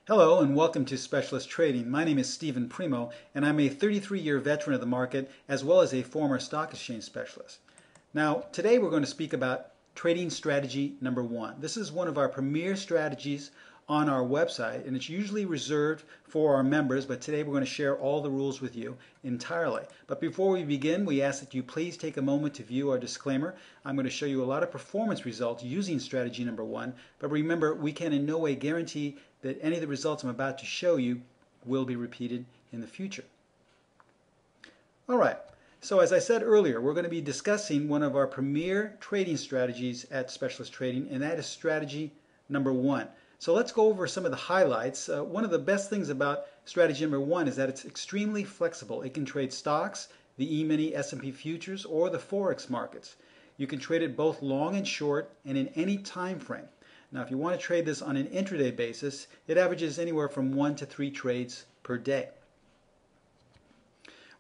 Hello and welcome to Specialist Trading. My name is Stephen Primo and I'm a 33-year veteran of the market as well as a former stock exchange specialist. Now today we're going to speak about trading strategy number 1. This is one of our premier strategies on our website and it's usually reserved for our members, but today we're going to share all the rules with you entirely. But before we begin, we ask that you please take a moment to view our disclaimer. I'm going to show you a lot of performance results using strategy number 1, but remember, we can in no way guarantee that any of the results I'm about to show you will be repeated in the future. Alright, so as I said earlier, we're going to be discussing one of our premier trading strategies at Specialist Trading, and that is strategy number 1. So let's go over some of the highlights. One of the best things about strategy number 1 is that it's extremely flexible. It can trade stocks, the E-mini S&P futures, or the Forex markets. You can trade it both long and short and in any time frame. Now if you want to trade this on an intraday basis, it averages anywhere from 1 to 3 trades per day.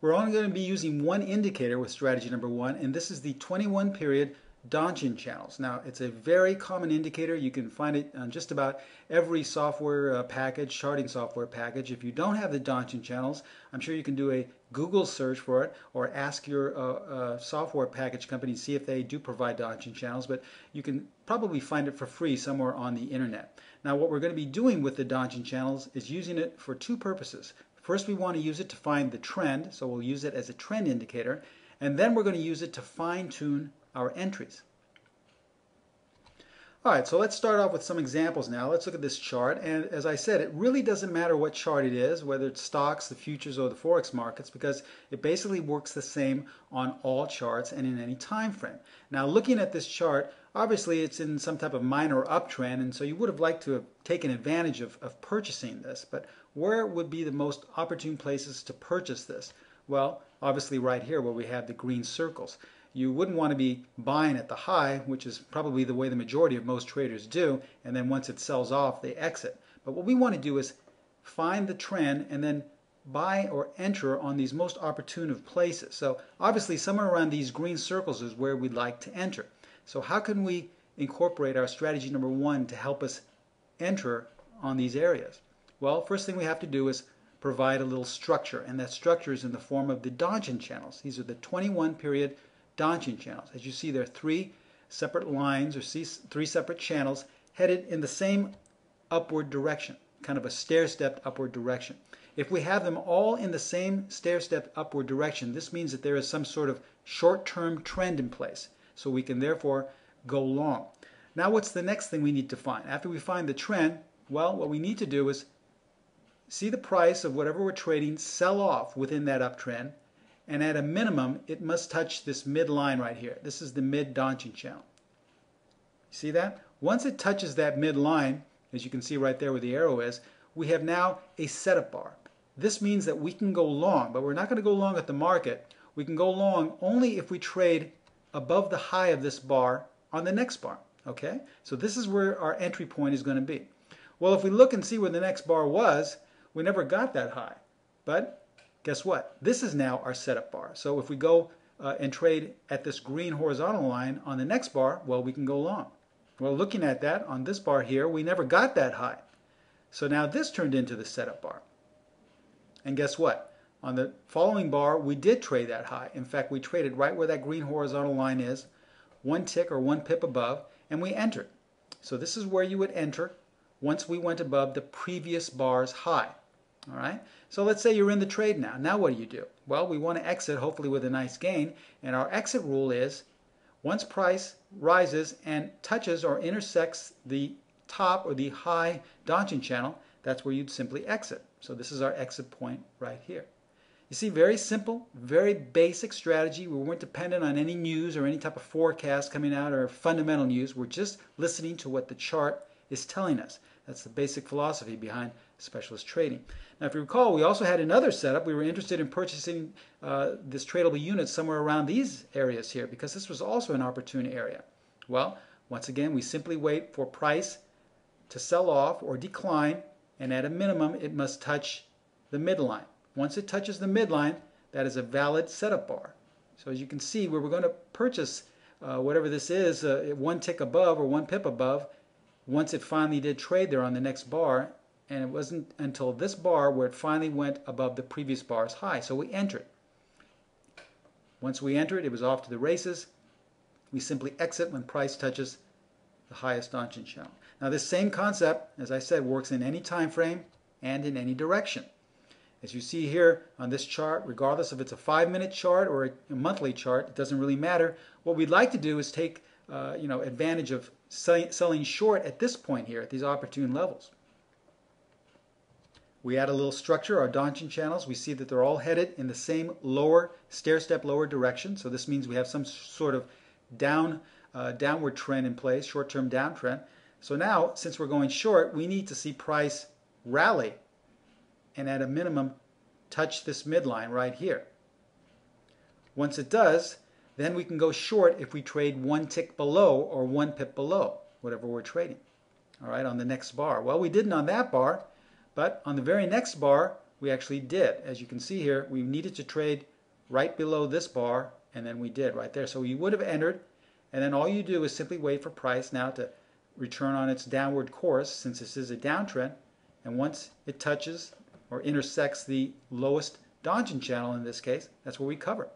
We're only going to be using one indicator with strategy number 1, and this is the 21 period Donchian channels. Now it's a very common indicator. You can find it on just about every software package, charting software package. If you don't have the Donchian channels, I'm sure you can do a Google search for it or ask your software package company to see if they do provide Donchian channels, but you can probably find it for free somewhere on the internet. Now what we're going to be doing with the Donchian channels is using it for two purposes. First, we want to use it to find the trend, so we'll use it as a trend indicator, and then we're going to use it to fine-tune our entries. Alright, so let's start off with some examples now. Let's look at this chart, and as I said, it really doesn't matter what chart it is, whether it's stocks, the futures, or the Forex markets, because it basically works the same on all charts and in any time frame. Now looking at this chart, obviously it's in some type of minor uptrend, and so you would have liked to have taken advantage of purchasing this, but where would be the most opportune places to purchase this? Well, obviously right here where we have the green circles. You wouldn't want to be buying at the high, which is probably the way the majority of most traders do, and then once it sells off, they exit. But what we want to do is find the trend and then buy or enter on these most opportune of places. So obviously somewhere around these green circles is where we'd like to enter. So how can we incorporate our strategy number 1 to help us enter on these areas? Well, first thing we have to do is provide a little structure, and that structure is in the form of the Donchian channels. These are the 21 period Donchian channels. As you see, there are 3 separate lines or 3 separate channels headed in the same upward direction, kind of a stair-stepped upward direction. If we have them all in the same stair-stepped upward direction, this means that there is some sort of short-term trend in place, so we can therefore go long. Now what's the next thing we need to find? After we find the trend, well, what we need to do is see the price of whatever we're trading sell off within that uptrend, and at a minimum it must touch this midline right here. This is the mid Donchian channel. See that? Once it touches that midline, as you can see right there where the arrow is, we have now a setup bar. This means that we can go long, but we're not going to go long at the market. We can go long only if we trade above the high of this bar on the next bar. Okay? So this is where our entry point is going to be. Well, if we look and see where the next bar was, we never got that high. But guess what? This is now our setup bar. So if we go and trade at this green horizontal line on the next bar, well, we can go long. Well, looking at that on this bar here, we never got that high. So now this turned into the setup bar. And guess what? On the following bar, we did trade that high. In fact, we traded right where that green horizontal line is, 1 tick or 1 pip above, and we entered. So this is where you would enter once we went above the previous bar's high. All right, so let's say you're in the trade now. Now what do? Well, we want to exit hopefully with a nice gain, and our exit rule is once price rises and touches or intersects the top or the high Donchian channel, that's where you'd simply exit. So this is our exit point right here. You see, very simple, very basic strategy. We weren't dependent on any news or any type of forecast coming out or fundamental news. We're just listening to what the chart is telling us. That's the basic philosophy behind specialist trading. Now, if you recall, we also had another setup. We were interested in purchasing this tradable unit somewhere around these areas here because this was also an opportune area. Well, once again, we simply wait for price to sell off or decline, and at a minimum, it must touch the midline. Once it touches the midline, that is a valid setup bar. So as you can see, where we're going to purchase whatever this is, 1 tick above or 1 pip above, once it finally did trade there on the next bar, and it wasn't until this bar where it finally went above the previous bar's high. So we entered. Once we entered, it was off to the races. We simply exit when price touches the highest Donchian channel. Now this same concept, as I said, works in any time frame and in any direction. As you see here on this chart, regardless if it's a 5-minute chart or a monthly chart, it doesn't really matter. What we'd like to do is take advantage of selling short at this point here, at these opportune levels. We add a little structure, our Donchian channels. We see that they're all headed in the same lower, stair-step lower direction. So this means we have some sort of downward trend in place, short-term downtrend. So now, since we're going short, we need to see price rally and at a minimum touch this midline right here. Once it does, then we can go short if we trade 1 tick below or 1 pip below, whatever we're trading. All right, on the next bar. Well, we didn't on that bar, but on the very next bar, we actually did. As you can see here, we needed to trade right below this bar, and then we did right there. So you would have entered, and then all you do is simply wait for price now to return on its downward course, since this is a downtrend, and once it touches or intersects the lowest Donchian channel in this case, that's where we cover.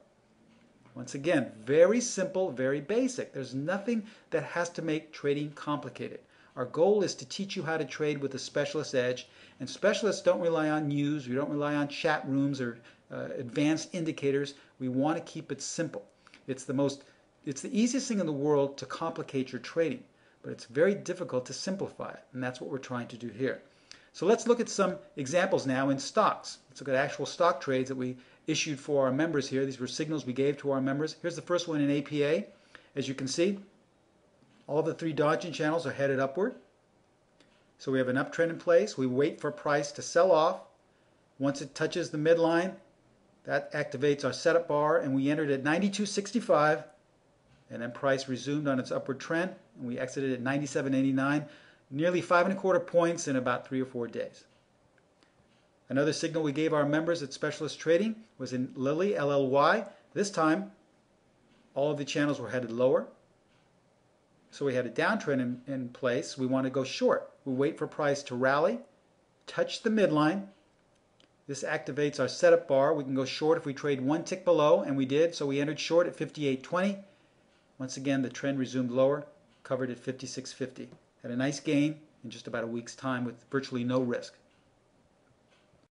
Once again, very simple, very basic. There's nothing that has to make trading complicated. Our goal is to teach you how to trade with a specialist edge, and specialists don't rely on news, we don't rely on chat rooms or advanced indicators. We want to keep it simple. It's the easiest thing in the world to complicate your trading, but it's very difficult to simplify it, and that's what we're trying to do here. So let's look at some examples now in stocks. Let's look at actual stock trades that we issued for our members here. These were signals we gave to our members. Here's the first one in APA. As you can see, all the 3 Donchian channels are headed upward. So we have an uptrend in place. We wait for price to sell off. Once it touches the midline, that activates our setup bar, and we entered at 92.65, and then price resumed on its upward trend, and we exited at 97.89. Nearly 5¼ points in about 3 or 4 days. Another signal we gave our members at Specialist Trading was in Lily, LLY. This time, all of the channels were headed lower. So we had a downtrend in place. We want to go short. We wait for price to rally, touch the midline. This activates our setup bar. We can go short if we trade 1 tick below, and we did. So we entered short at 58.20. Once again, the trend resumed lower, covered at 56.50. Had a nice gain in just about a week's time with virtually no risk.